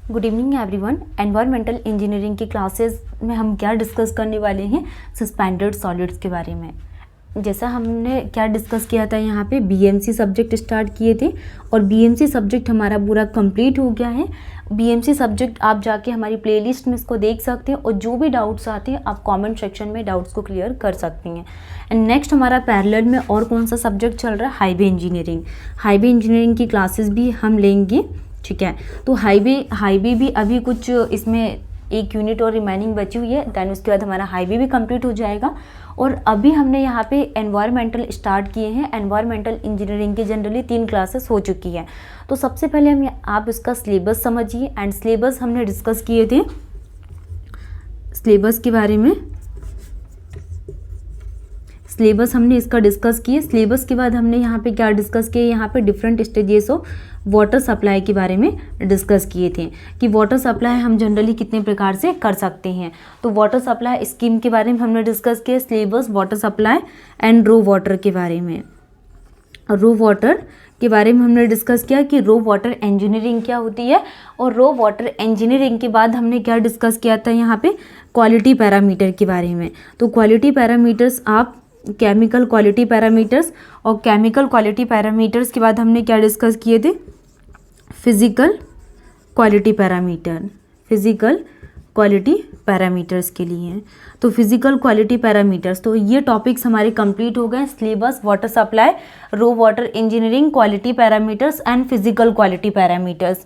Good evening everyone. Environmental engineering की classes में हम क्या डिस्कस करने वाले हैं, सस्पेंडेड सॉलिड्स के बारे में। जैसा हमने क्या डिस्कस किया था, यहाँ पे बीएमसी सब्जेक्ट स्टार्ट किए थे और बीएमसी सब्जेक्ट हमारा पूरा कंप्लीट हो गया है। बीएमसी सब्जेक्ट आप जाके हमारी प्लेलिस्ट में इसको देख सकते हैं और जो भी डाउट्स आते हैं आप कमेंट सेक्शन में डाउट्स को क्लियर कर सकती हैं। एंड नेक्स्ट हमारा पैरेलल में और कौन सा सब्जेक्ट चल रहा है, हाईवे इंजीनियरिंग। हाईवे इंजीनियरिंग की क्लासेस भी हम लेंगे, ठीक है। तो हाईवे भी अभी कुछ इसमें एक यूनिट और रिमेनिंग बची हुई है, दैन उसके बाद हमारा हाईवे भी कंप्लीट हो जाएगा। और अभी हमने यहाँ पे एनवायरमेंटल स्टार्ट किए हैं। एनवायरमेंटल इंजीनियरिंग की जनरली 3 क्लासेस हो चुकी है। तो सबसे पहले आप इसका सिलेबस समझिए। एंड सिलेबस हमने डिस्कस किए थे, सिलेबस के बारे में सिलेबस हमने इसका डिस्कस किए। सिलेबस के बाद हमने यहाँ पे क्या डिस्कस किए, यहाँ पे different stages of water supply के बारे में डिस्कस किए थे कि वाटर सप्लाई हम जनरली कितने प्रकार से कर सकते हैं। तो वाटर सप्लाई स्कीम के बारे में हमने डिस्कस किया, syllabus water supply and raw water के बारे में। रो वाटर के बारे में हमने डिस्कस किया कि रो वाटर इंजीनियरिंग क्या होती है। और रो वाटर इंजीनियरिंग के बाद हमने क्या डिस्कस किया था, यहाँ पे क्वालिटी पैरामीटर के बारे में। तो क्वालिटी पैरामीटर्स आप केमिकल क्वालिटी पैरामीटर्स, और केमिकल क्वालिटी पैरामीटर्स के बाद हमने क्या डिस्कस किए थे, physical quality parameter. Physical quality parameters के लिए, तो फिजिकल क्वालिटी पैरामीटर्स, तो ये टॉपिक्स हमारे कंप्लीट हो गए। Syllabus, water supply, raw water engineering, quality parameters and physical quality parameters,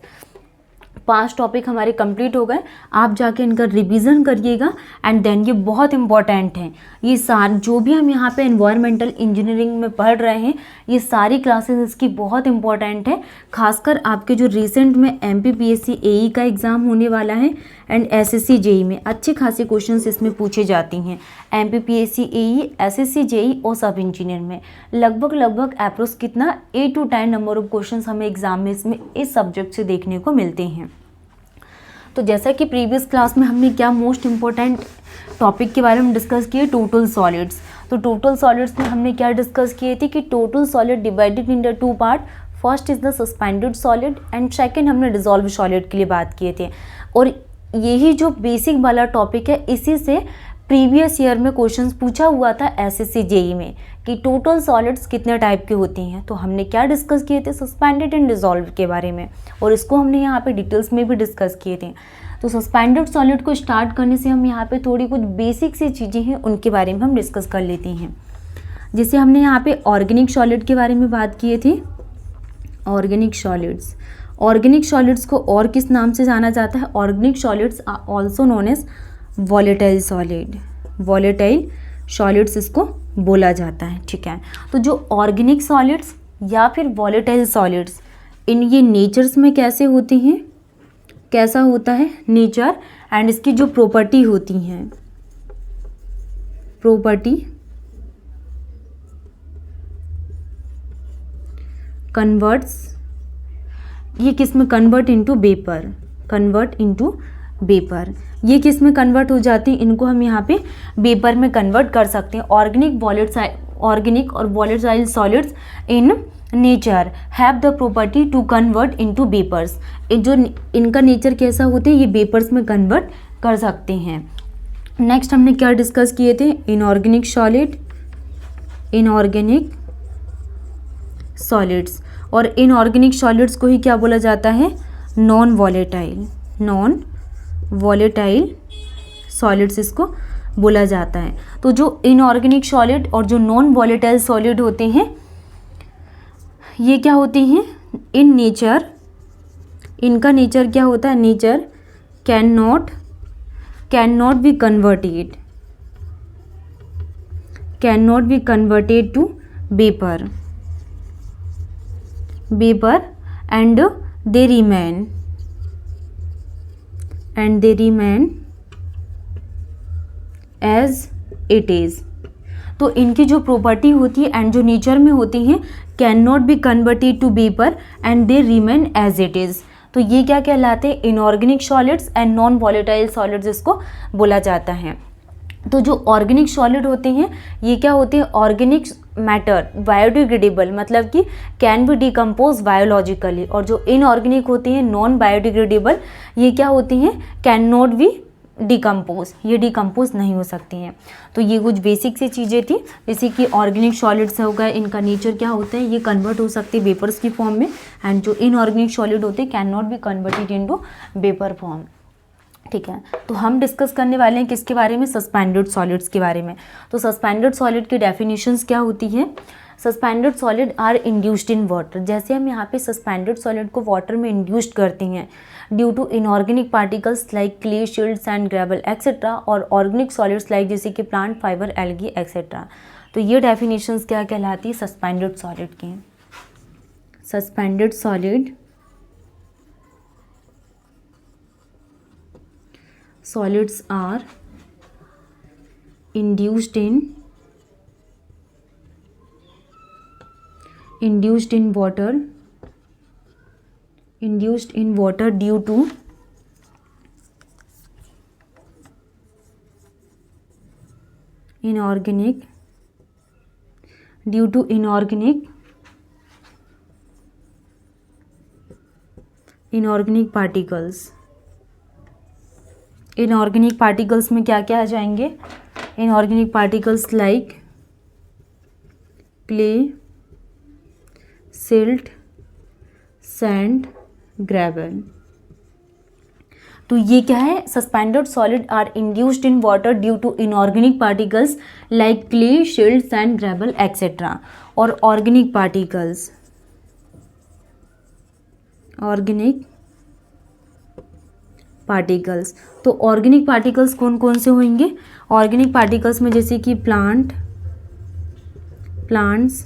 5 topic हमारे कंप्लीट हो गए। आप जाके इनका रिवीजन करिएगा। एंड देन ये बहुत इंपॉर्टेंट हैं, ये जो भी हम यहाँ पे एनवायरमेंटल इंजीनियरिंग में पढ़ रहे हैं, ये सारी क्लासेस इसकी बहुत इंपॉर्टेंट है। खासकर आपके जो रिसेंट में MPPSC AE का एग्ज़ाम होने वाला है एंड SSC JEE में अच्छे खासे क्वेश्चंस इसमें पूछे जाती हैं। MPPSC AE, SSC JEE और सब इंजीनियर में लगभग अप्रोक्स कितना 8 to 10 नंबर ऑफ क्वेश्चंस हमें एग्जाम में इसमें इस सब्जेक्ट से देखने को मिलते हैं। तो जैसा कि प्रीवियस क्लास में हमने क्या मोस्ट इम्पोर्टेंट टॉपिक के बारे में डिस्कस किए, टोटल सॉलिड्स। तो टोटल सॉलिड्स में हमने क्या डिस्कस किए थे कि total solid divided in the 2 part, first is the suspended solid and second हमने डिसॉल्व सॉलिड के लिए बात किए थे। और यही जो बेसिक वाला टॉपिक है, इसी से प्रीवियस ईयर में क्वेश्चंस पूछा हुआ था SSC JEE में कि टोटल सॉलिड्स कितने टाइप के होती हैं। तो हमने क्या डिस्कस किए थे, सस्पेंडेड एंड डिसॉल्व के बारे में, और इसको हमने यहाँ पे डिटेल्स में भी डिस्कस किए थे। तो सस्पेंडेड सॉलिड को स्टार्ट करने से हम यहाँ पे थोड़ी कुछ बेसिक सी चीज़ें हैं उनके बारे में हम डिस्कस कर लेते हैं। जैसे हमने यहाँ पे ऑर्गेनिक सॉलिड के बारे में बात किए थे। ऑर्गेनिक सॉलिड्स, ऑर्गेनिक सॉलिड्स को और किस नाम से जाना जाता है, organic solids are also known as volatile solid. Volatile solids इसको बोला जाता है, ठीक है। तो जो ऑर्गेनिक सॉलिड्स या फिर वॉलेटाइल सॉलिड्स, ये नेचर्स में कैसे होते हैं, कैसा होता है नेचर, एंड इसकी जो प्रॉपर्टी होती हैं, प्रॉपर्टी कन्वर्ट्स, ये किस में convert into vapour, convert into vapour, ये किस में कन्वर्ट हो जाती हैं, इनको हम यहाँ पे वेपर में कन्वर्ट कर सकते हैं। ऑर्गेनिक और volatile solids in nature have the property to convert into vapours. जो इनका नेचर कैसा होता है, ये वेपर्स में कन्वर्ट कर सकते हैं। नेक्स्ट हमने क्या डिस्कस किए थे, इनऑर्गेनिक सॉलिड, इनऑर्गेनिक सॉलिड्स, और इनऑर्गेनिक सॉलिड्स को ही क्या बोला जाता है, non volatile, non volatile solids इसको बोला जाता है। तो जो इनऑर्गेनिक सॉलिड और जो नॉन वॉलेटाइल सॉलिड होते हैं, ये क्या होते हैं, इन नेचर, इनका नेचर क्या होता है, nature can not be converted, can not be converted to vapour, and they remain as it is। तो इनकी जो प्रॉपर्टी होती है एंड जो नेचर में होती हैं, can not be converted to vapour and they remain as it is. तो ये क्या कहलाते हैं, inorganic solids and non volatile solids इसको बोला जाता है। तो जो ऑर्गेनिक सॉलिड होते हैं, ये क्या होते हैं, मैटर बायोडिग्रेडेबल मतलब कि कैन बी डिकम्पोज बायोलॉजिकली, और जो इनऑर्गेनिक होती हैं नॉन बायोडिग्रेडेबल ये क्या होती हैं, कैन नॉट बी डिकम्पोज, ये डिकम्पोज नहीं हो सकती हैं। तो ये कुछ बेसिक सी चीज़ें थी, जैसे कि ऑर्गेनिक सॉलिड्स हो गए, इनका नेचर क्या होता है, ये कन्वर्ट हो सकते हैं वेपर्स की फॉर्म में, एंड जो इनऑर्गेनिक सॉलिड होते हैं can not be converted into vapour form. ठीक है, तो हम डिस्कस करने वाले हैं किसके बारे में, सस्पेंडेड सॉलिड्स के बारे में। तो सस्पेंडेड सॉलिड की डेफिनेशंस क्या होती हैं, suspended solid are induced in water, जैसे हम यहाँ पे सस्पेंडेड सॉलिड को वाटर में इंड्यूस्ड करते हैं due to inorganic particles like clay, silt, sand, gravel etcetera, और ऑर्गेनिक सॉलिड्स लाइक जैसे कि प्लांट फाइबर, एल्गी एक्सेट्रा। तो ये डेफिनेशंस क्या कहलाती है सस्पेंडेड सॉलिड की। Suspended solid solids are induced in water due to inorganic particles। Inorganic particles में क्या क्या आ जाएंगे, inorganic particles like clay, silt, sand, gravel. तो ये क्या है, suspended solid are induced in water due to inorganic particles like clay, silt, sand, gravel etcetera. और ऑर्गेनिक पार्टिकल्स, ऑर्गेनिक पार्टिकल्स, तो ऑर्गेनिक पार्टिकल्स कौन कौन से होंगे, ऑर्गेनिक पार्टिकल्स में जैसे कि प्लांट्स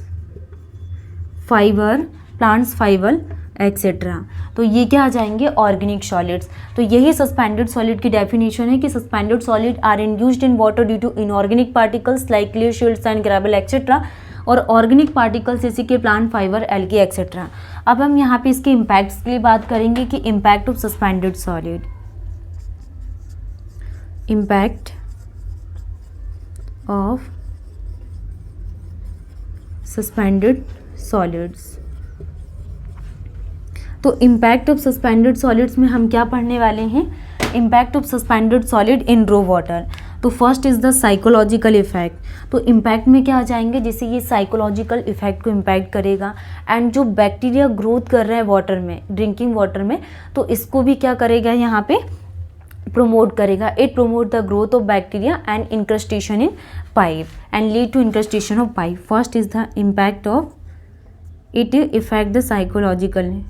फाइबर एक्सेट्रा। तो ये क्या आ जाएंगे, ऑर्गेनिक सॉलिड्स। तो यही सस्पेंडेड सॉलिड की डेफिनेशन है कि suspended solid are induced in water due to inorganic particles like clay, silt, sand, gravel etcetera, और ऑर्गेनिक पार्टिकल्स जैसे कि प्लांट फाइबर, एल्गी एक्सेट्रा। अब हम यहाँ पे इसके इम्पैक्ट्स के लिए बात करेंगे कि impact of suspended solid, impact of suspended solids। तो impact of suspended solids में हम क्या पढ़ने वाले हैं, impact of suspended solid in raw water। तो first is the psychological effect, तो इम्पैक्ट में क्या आ जाएंगे, जैसे ये साइकोलॉजिकल इफेक्ट को इम्पैक्ट करेगा, एंड जो बैक्टीरिया ग्रोथ कर रहा है वाटर में, ड्रिंकिंग वाटर में, तो इसको भी क्या करेगा यहाँ पे promote करेगा। It promote the growth of bacteria and incrustation in pipe and lead to incrustation of pipe. First is the impact of it effect the psychological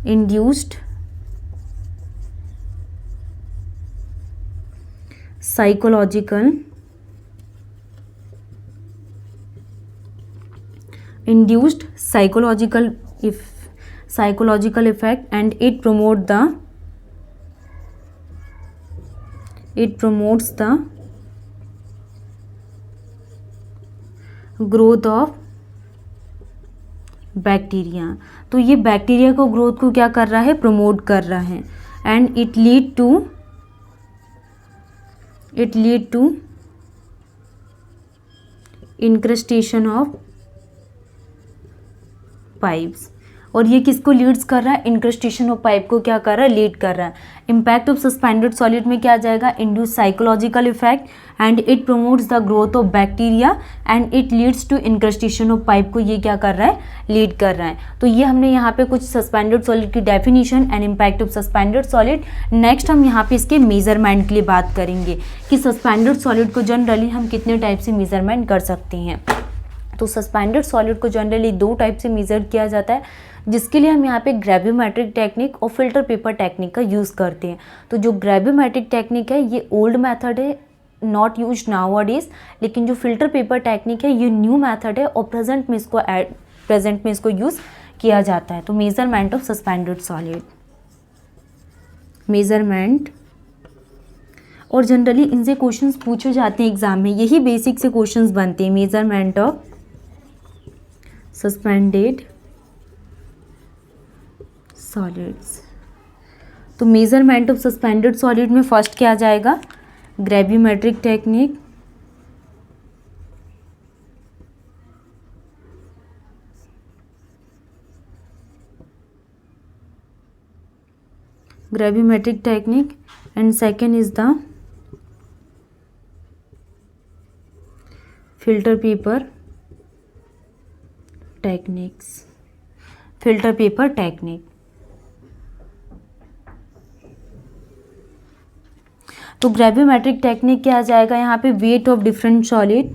induced psychological effect and it promotes the growth of bacteria. तो ये bacteria को growth को क्या कर रहा है, promote कर रहा है, and it lead to incrustation of pipes. और ये किसको लीड्स कर रहा है, इंक्रस्टेशन ऑफ पाइप को क्या कर रहा है, लीड कर रहा है। इम्पैक्ट ऑफ सस्पेंडेड सॉलिड में क्या आ जाएगा, induce psychological effect and it promotes the growth of bacteria and it leads to incrustation of pipe को ये क्या कर रहा है, लीड कर रहा है। तो ये हमने यहाँ पे कुछ सस्पेंडेड सॉलिड की definition and impact of suspended solid. Next हम यहाँ पे इसके मेजरमेंट के लिए बात करेंगे कि सस्पेंडेड सॉलिड को जनरली हम कितने टाइप से मेजरमेंट कर सकते हैं। तो सस्पेंडेड सॉलिड को जनरली दो टाइप से मेजर किया जाता है, जिसके लिए हम यहाँ पे ग्रेवियोमेट्रिक टेक्निक और फिल्टर पेपर टेक्निक का यूज़ करते हैं। तो जो ग्रेवियोमेट्रिक टेक्निक है ये ओल्ड मेथड है, नॉट यूज नाउअडेज, लेकिन जो फिल्टर पेपर टेक्निक है ये न्यू मेथड है और प्रेजेंट में इसको यूज़ किया जाता है। तो measurement of suspended solid, measurement, और जनरली इनसे क्वेश्चंस पूछे जाते हैं एग्जाम में, यही बेसिक से क्वेश्चंस बनते हैं। Measurement of suspended solids. तो मेजरमेंट ऑफ सस्पेंडेड सॉलिड में फर्स्ट क्या आ जाएगा, ग्रेवियोमेट्रिक technique, gravimetric technique, and second is the filter paper techniques, filter paper technique. तो ग्रेविमेट्रिक टेक्निक क्या आ जाएगा यहाँ पे, wait of different solid,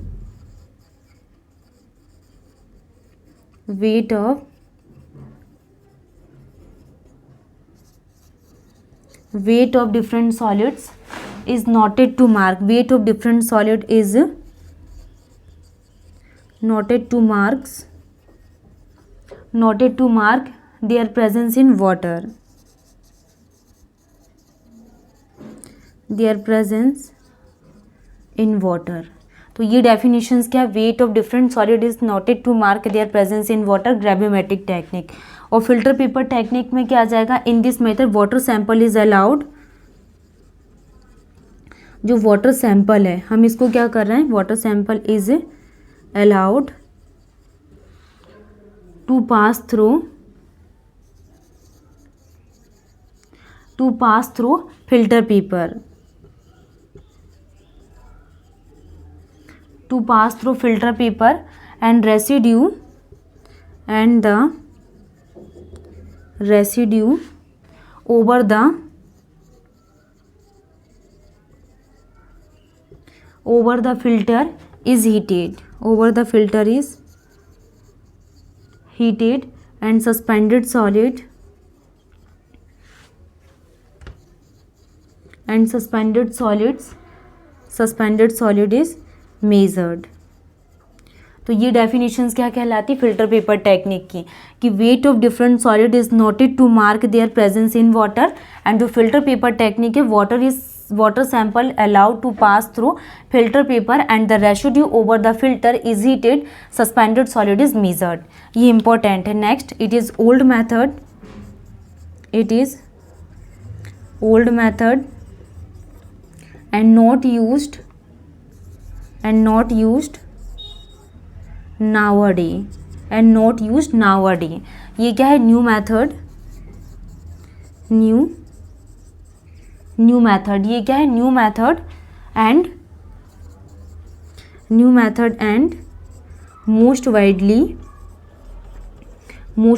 weight of different solids is noted to mark, weight of different solid is noted to mark their presence in water, their presence in water. तो ये definitions क्या, weight of different solid is noted to mark their presence in water, gravimetric technique. और filter paper technique में क्या आ जाएगा, in this method water sample is allowed, जो water sample है हम इसको क्या कर रहे हैं, water sample is allowed to pass through filter paper, to pass through filter paper and residue over the filter is heated, and suspended solid is measured. तो ये डेफिनेशंस क्या कहलाती, फिल्टर पेपर टेक्निक की, कि weight of different solid is noted to mark their presence in water, and जो filter paper technique है, water sample allowed to pass through filter paper and the residue over the filter is heated, suspended solid is measured. ये important है. Next, it is old method and not used nowadays. ये क्या है, new method, ये क्या है, new method and most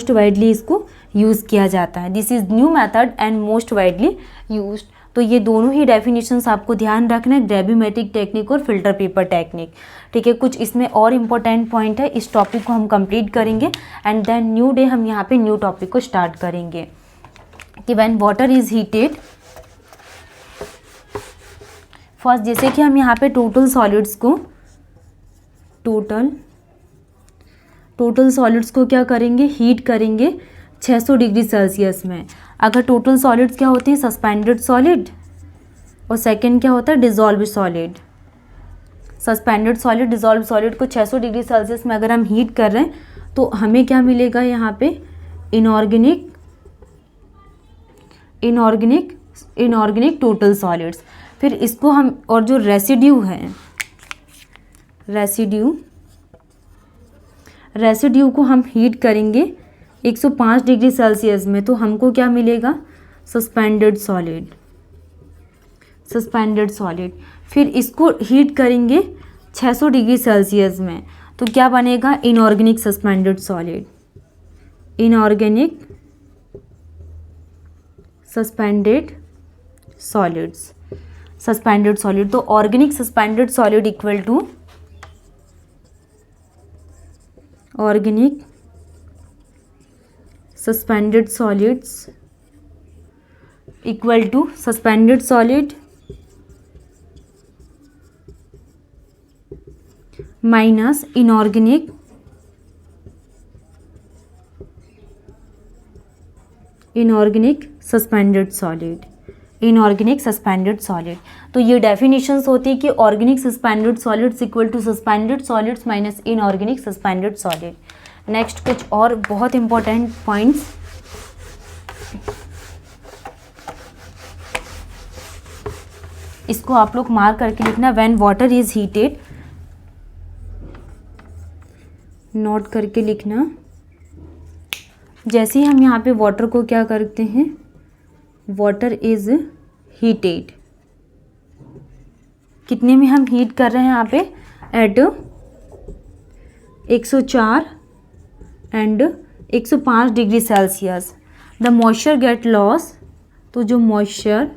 widely इसको use किया जाता है. This is new method and most widely used. तो ये दोनों ही डेफिनेशंस आपको ध्यान रखना है, ग्रेविमेट्रिक टेक्निक और फिल्टर पेपर टेक्निक. ठीक है, कुछ इसमें और इम्पोर्टेंट पॉइंट है, इस टॉपिक को हम कंप्लीट करेंगे एंड देन न्यू डे हम यहाँ पे न्यू टॉपिक को स्टार्ट करेंगे. कि when water is heated, first जैसे कि हम यहाँ पे टोटल सॉलिड्स को क्या करेंगे, हीट करेंगे 600 डिग्री सेल्सियस में. अगर टोटल सॉलिड्स क्या होते हैं, सस्पेंडेड सॉलिड, और सेकंड क्या होता है, dissolve solid. Suspended solid, dissolve solid को 600 डिग्री सेल्सियस में अगर हम हीट कर रहे हैं तो हमें क्या मिलेगा यहाँ पे, इनऑर्गेनिक टोटल सॉलिड्स. फिर इसको हम, और जो रेसिड्यू को हम हीट करेंगे 105 डिग्री सेल्सियस में, तो हमको क्या मिलेगा, सस्पेंडेड सॉलिड. फिर इसको हीट करेंगे 600 डिग्री सेल्सियस में, तो क्या बनेगा, इनऑर्गेनिक सस्पेंडेड सॉलिड. तो organic suspended solid equal to organic suspended solids equal to suspended solid minus inorganic suspended solid. तो ये डेफिनेशंस होती है कि organic suspended solids equal to suspended solids minus inorganic suspended solid. Next कुछ और बहुत important points, इसको आप लोग मार्क करके लिखना. When water is heated, note करके लिखना. जैसे ही हम यहाँ पे वाटर को क्या करते हैं, वाटर इज हीटेड, कितने में हम हीट कर रहे हैं यहाँ पे, at 104 and 105 degree Celsius. The moisture get loss, तो जो moisture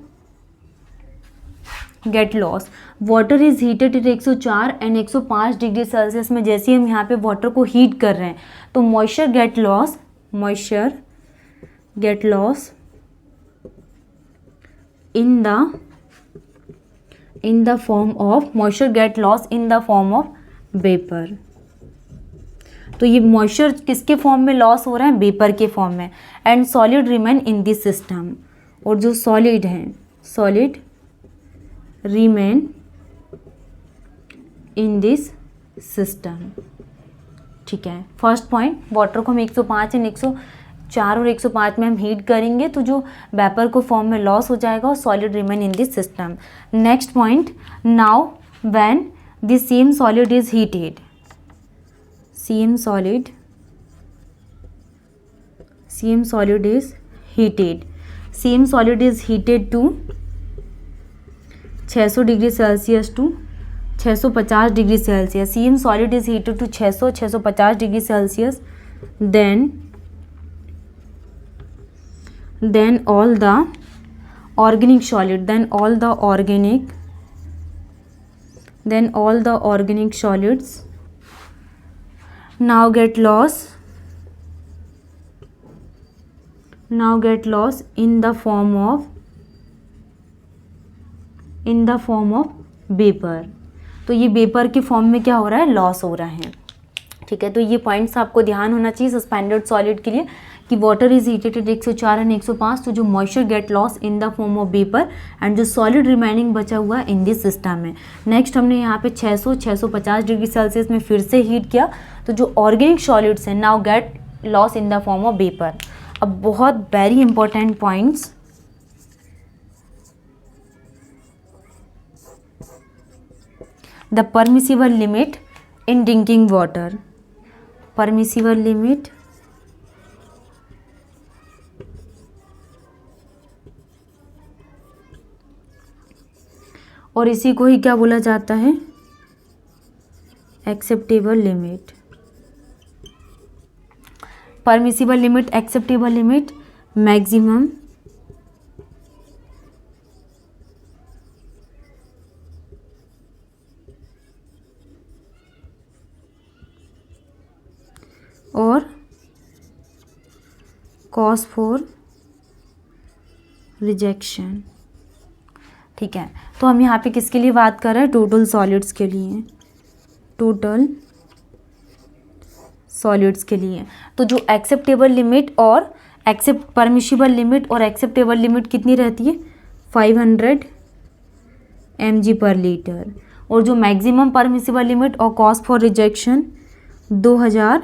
get loss, water is heated at 104 and 105 degree Celsius में जैसे हम यहाँ पे वाटर को हीट कर रहे हैं तो moisture get loss, moisture get loss in the form of, moisture get loss in the form of vapour. तो ये मॉइस्चर किसके फॉर्म में लॉस हो रहा है, वेपर के फॉर्म में। And solid remain in this system, और जो सॉलिड हैं, solid remain in this system. ठीक है, फर्स्ट पॉइंट, वाटर को हम 105 एंड 104 और 105 में हम हीट करेंगे तो जो वेपर को फॉर्म में लॉस हो जाएगा और solid remain in this system. Next point, now when this same solid is heated, same solid is heated, same solid is heated to 600 degree Celsius to 650 degree Celsius, same solid is heated to 650 degree Celsius, then all the organic solid, then all the organic solids now get lost in the form of vapour. तो ये vapour के form में क्या हो रहा है, loss हो रहा है। ठीक है, तो ये पॉइंट्स आपको ध्यान होना चाहिए सस्पेंडेड सॉलिड के लिए कि water is heated at 104 and 105, तो जो moisture get loss in the form of vapour and जो सॉलिड रिमेनिंग बचा हुआ इन दिस सिस्टम है। नेक्स्ट हमने यहाँ पे 650 डिग्री सेल्सियस में फिर से हीट किया तो जो ऑर्गेनिक सॉलिड्स हैं now get loss in the form of vapour. अब बहुत very important points, the permissible limit in drinking water, permissible limit और इसी को ही क्या बोला जाता है, acceptable limit. Permissible limit, acceptable limit, maximum और कॉज फॉर रिजेक्शन। ठीक है, तो हम यहाँ पे किसके लिए बात कर रहे हैं, टोटल सॉलिड्स के लिए, टोटल सॉलिड्स के लिए। तो जो एक्सेप्टेबल लिमिट और परमिशिबल लिमिट और एक्सेप्टेबल लिमिट कितनी रहती है, 500 mg पर लीटर, और जो मैक्सिमम परमिसिबल लिमिट और कॉज फॉर रिजेक्शन 2000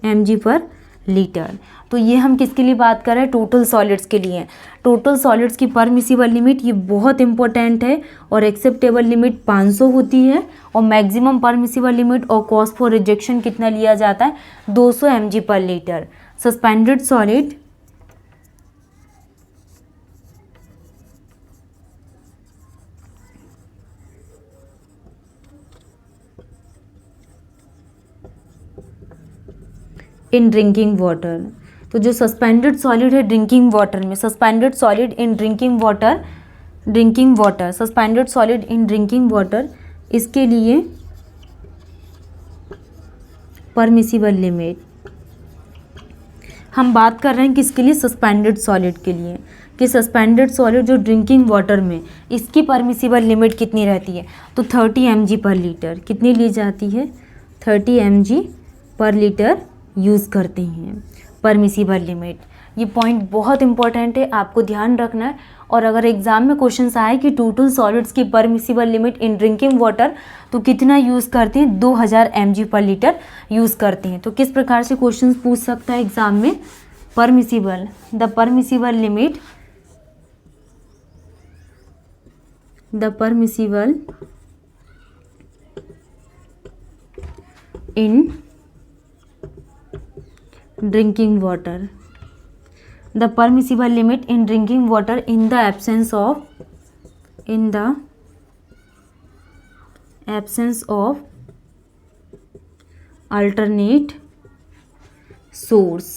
mg पर लीटर। तो ये हम किसके लिए बात कर रहे हैं, टोटल सॉलिड्स के लिए। टोटल सॉलिड्स की परमिसिबल लिमिट ये बहुत इंपॉर्टेंट है और एक्सेप्टेबल लिमिट 500 होती है और मैक्सिमम परमिसिबल लिमिट और कॉज फॉर रिजेक्शन कितना लिया जाता है, 200 mg पर litre. Suspended solid in drinking water, तो जो सस्पेंडेड सॉलिड है ड्रिंकिंग वाटर में, suspended solid in drinking water, suspended solid in drinking water, इसके लिए परमिसिबल लिमिट, हम बात कर रहे हैं किसके लिए, सस्पेंडेड सॉलिड के लिए, कि सस्पेंडेड सॉलिड जो ड्रिंकिंग वाटर में इसकी परमिसिबल लिमिट कितनी रहती है, तो 30 mg पर लीटर कितनी ली जाती है, 30 mg पर लीटर यूज़ करते हैं परमिसिबल लिमिट। ये पॉइंट बहुत इंपॉर्टेंट है, आपको ध्यान रखना है। और अगर एग्जाम में क्वेश्चन आए कि टोटल सॉलिड्स की permissible limit in drinking water तो कितना यूज़ करते हैं, 2000 mg पर लीटर यूज़ करते हैं। तो किस प्रकार से क्वेश्चन पूछ सकता है एग्जाम में, permissible, the permissible limit, the permissible in drinking water, the permissible limit in drinking water in the absence of alternate source.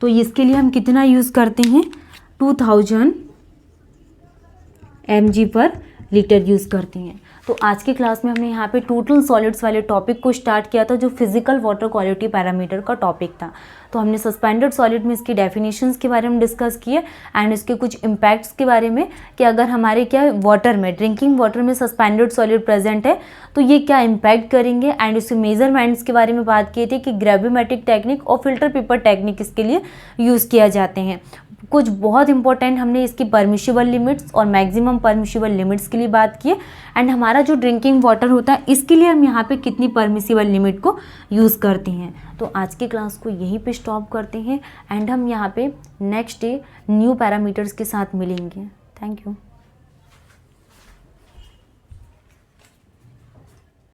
तो इसके लिए हम कितना यूज़ करते हैं, 2000 mg पर लीटर यूज़ करते हैं। तो आज की क्लास में हमने यहाँ पे टोटल सॉलिड्स वाले टॉपिक को स्टार्ट किया था, जो फिजिकल वाटर क्वालिटी पैरामीटर का टॉपिक था। तो हमने सस्पेंडेड सॉलिड में इसकी डेफिनेशंस के बारे में डिस्कस किए एंड इसके कुछ इम्पैक्ट्स के बारे में कि अगर हमारे क्या वाटर में, ड्रिंकिंग वाटर में सस्पेंडेड सॉलिड प्रेजेंट है तो ये क्या इम्पैक्ट करेंगे, एंड इसके मेजरमेंट्स के बारे में बात किए थे कि ग्रेविमेट्रिक टेक्निक और फिल्टर पेपर टेक्निक इसके लिए यूज़ किया जाते हैं। कुछ बहुत इंपॉर्टेंट हमने इसकी परमिशिबल लिमिट्स और मैक्सिमम परमिशिबल लिमिट्स के लिए बात की एंड हमारा जो ड्रिंकिंग वाटर होता है इसके लिए हम यहाँ पे कितनी परमिशिबल लिमिट को यूज़ करते हैं। तो आज की क्लास को यहीं पे स्टॉप करते हैं एंड हम यहाँ पे नेक्स्ट डे न्यू पैरामीटर्स के साथ मिलेंगे। Thank you.